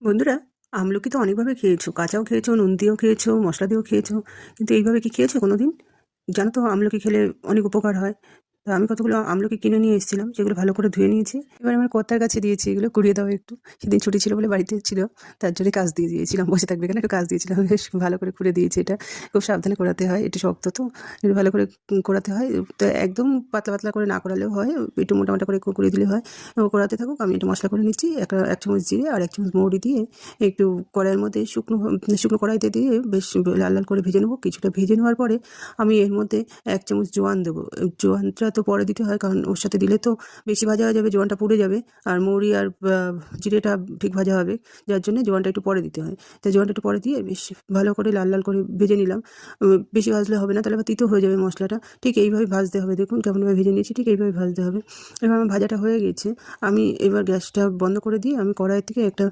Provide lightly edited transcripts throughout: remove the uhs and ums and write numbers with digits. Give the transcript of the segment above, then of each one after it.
বন্ধুরা, আমলকি তো অনেকভাবে খেয়েছো, কাঁচাও খেয়েছো, নুন দিয়েও খেয়েছো, মশলা দিয়েও খেয়েছো, কিন্তু এইভাবে কি খেয়েছো কোনোদিন? জানো তো আমলকি খেলে অনেক উপকার হয়। তা আমি কতগুলো আমলকি কিনে নিয়ে এসেছিলাম, সেগুলো ভালো করে ধুয়ে নিয়েছি। এবার আমার কর্তার কাছে দিয়েছি, এগুলো কুড়িয়ে দাও একটু। সেদিন ছুটি ছিল বলে বাড়িতে ছিল, তার জন্য কাজ দিয়ে দিয়েছিলাম, বসে থাকবে কেন, একটু কাজ দিয়েছিলাম। বেশ ভালো করে কুড়ে দিয়েছি। এটা খুব সাবধানে করাতে হয়, একটু শক্ত তো, একটু ভালো করে করাতে হয়। তো একদম পাতলা পাতলা করে না করালেও হয়, একটু মোটা মোটা করে কুড়িয়ে দিলে হয়। ও করাতে থাকুক, আমি একটু মশলা করে নিচ্ছি। এক চামচ জিরে আর 1 চামচ মৌরি দিয়ে একটু কড়াইয়ের মধ্যে শুকনো কড়াইতে দিয়ে বেশ লাল লাল করে ভেজে নেবো। কিছুটা ভেজে নেওয়ার পরে আমি এর মধ্যে 1 চামচ জোয়ান দেবো। জোয়ানটা তো পরে দিতে হয়, কারণ ওর সাথে দিলে তো বেশি ভাজা হয়ে যাবে, জোয়ানটা পুড়ে যাবে। আর মৌরি আর জিরেটা ঠিক ভাজা হবে, যার জন্যে জোয়ানটা একটু পরে দিতে হয়। তো জোয়ানটা একটু পরে দিয়ে বেশ ভালো করে লাল লাল করে ভেজে নিলাম। বেশি ভাজলে হবে না, তাহলে আবার তিতো হয়ে যাবে মশলাটা। ঠিক এইভাবে ভাজতে হবে, দেখুন কেমনভাবে ভেজে নিয়েছি, ঠিক এইভাবে ভাজতে হবে। এবার আমার ভাজাটা হয়ে গেছে। আমি এবার গ্যাসটা বন্ধ করে দিয়ে আমি কড়াই থেকে একটা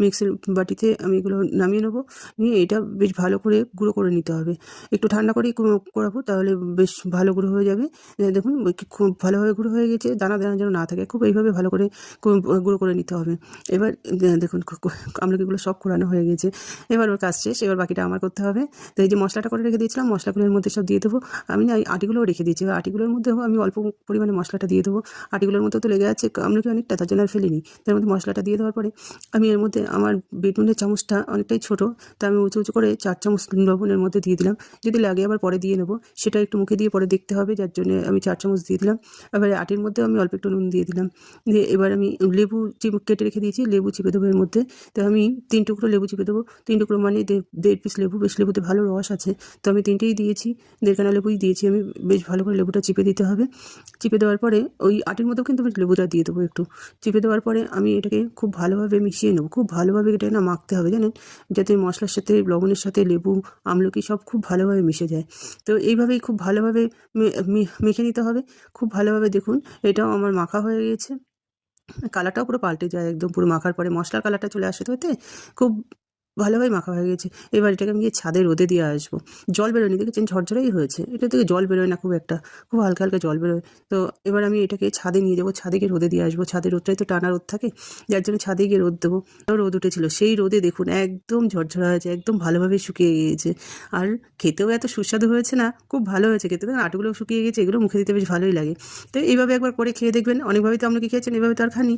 মিক্সির বাটিতে আমি এগুলো নামিয়ে নেবো। নিয়ে এটা বেশ ভালো করে গুঁড়ো করে নিতে হবে। একটু ঠান্ডা করেই করাবো, তাহলে বেশ ভালো গুঁড়ো হয়ে যাবে। দেখুন খুব ভালোভাবে গুঁড়ো হয়ে গেছে, দানা দানা যেন না থাকে, খুব এইভাবে ভালো করে গুঁড়ো করে নিতে হবে। এবার দেখুন আমলকিগুলো সব কোরানো হয়ে গেছে। এবার ওর কাজ শেষ, এবার বাকিটা আমার করতে হবে। তো এই যে মশলাটা করে রেখে দিয়েছিলাম, মশলাগুলোর মধ্যে সব দিয়ে দেবো। আমি না এই আটিগুলোও রেখে দিয়েছি, এবার আটিগুলোর মধ্যেও আমি অল্প পরিমাণে মশলাটা দিয়ে দেবো। আটিগুলোর মধ্যেও তো লেগে আছে আমলকি অনেকটা, তার জন্য আর ফেলিনি। তার মধ্যে মশলাটা দিয়ে দেওয়ার পরে আমি এর মধ্যে আমার বিট নুনের চামচটা অনেকটাই ছোটো, তা আমি উঁচু উঁচু করে 4 চামচ লবণের মধ্যে দিয়ে দিলাম। যদি লাগে আবার পরে দিয়ে নেবো, সেটা একটু মুখে দিয়ে পরে দেখতে হবে, যার জন্য আমি 4 চামচ দিয়ে দিলাম। এবারে আটির মধ্যেও আমি অল্প একটু নুন দিয়ে দিলাম। দিয়ে এবার আমি লেবু কেটে রেখে দিয়েছি, লেবু চিপে দেবো এর মধ্যে। তো আমি 3 টুকরো লেবু চিপে দেবো। 3 টুকরো মানে 1.5 পিস লেবু, বেশ লেবুতে ভালো রস আছে, তো আমি 3টেই দিয়েছি। 1.5 খানা লেবুই দিয়েছি আমি। বেশ ভালো করে লেবুটা চিপে দিতে হবে। চিপে দেওয়ার পরে ওই আটির মধ্যেও কিন্তু আমি লেবুটা দিয়ে দেবো একটু। চিপে দেওয়ার পরে আমি এটাকে খুব ভালোভাবে মিশিয়ে নেবো। খুব ভালোভাবে এটা না মাখতে হবে, জানেন, যাতে মশলার সাথে, লবণের সাথে লেবু, আমলকি সব খুব ভালোভাবে মিশে যায়। তো এইভাবেই খুব ভালোভাবে মেখে নিতে হবে। খুব ভালোভাবে দেখুন, এটাও আমার মাখা হয়ে গেছে। কালারটাও পুরো পাল্টে যায় একদম, পুরো মাখার পরে মশলার কালারটা চলে আসে তো এতে। খুব ভালোভাবে মাখা হয়ে গেছে। এবার এটাকে আমি গিয়ে ছাদে রোদে দিয়ে আসবো। জল বেরোয়নি, দেখেছেন ঝরঝরেই হয়েছে। এটা থেকে জল বেরোয় না খুব একটা, খুব হালকা হালকা জল বেরোয়। তো এবার আমি এটাকে ছাদে নিয়ে যাবো, ছাদে গিয়ে রোদে দিয়ে আসবো। ছাদে রোদটাই তো টানা রোদ থাকে, যার জন্য ছাদে গিয়ে রোদ দেবো। রোদ উঠেছিল, সেই রোদে দেখুন একদম ঝরঝরা হয়েছে, একদম ভালোভাবে শুকিয়ে গিয়েছে। আর খেতেও এত সুস্বাদু হয়েছে না, খুব ভালো হয়েছে খেতে। দেখুন আটগুলোও শুকিয়ে গেছে, এগুলো মুখে দিতে বেশ ভালোই লাগে। তো এইভাবে একবার করে খেয়ে দেখবেন। অনেকভাবেই তো আপনি কি খেয়েছেন, এভাবে তো আর খাননি।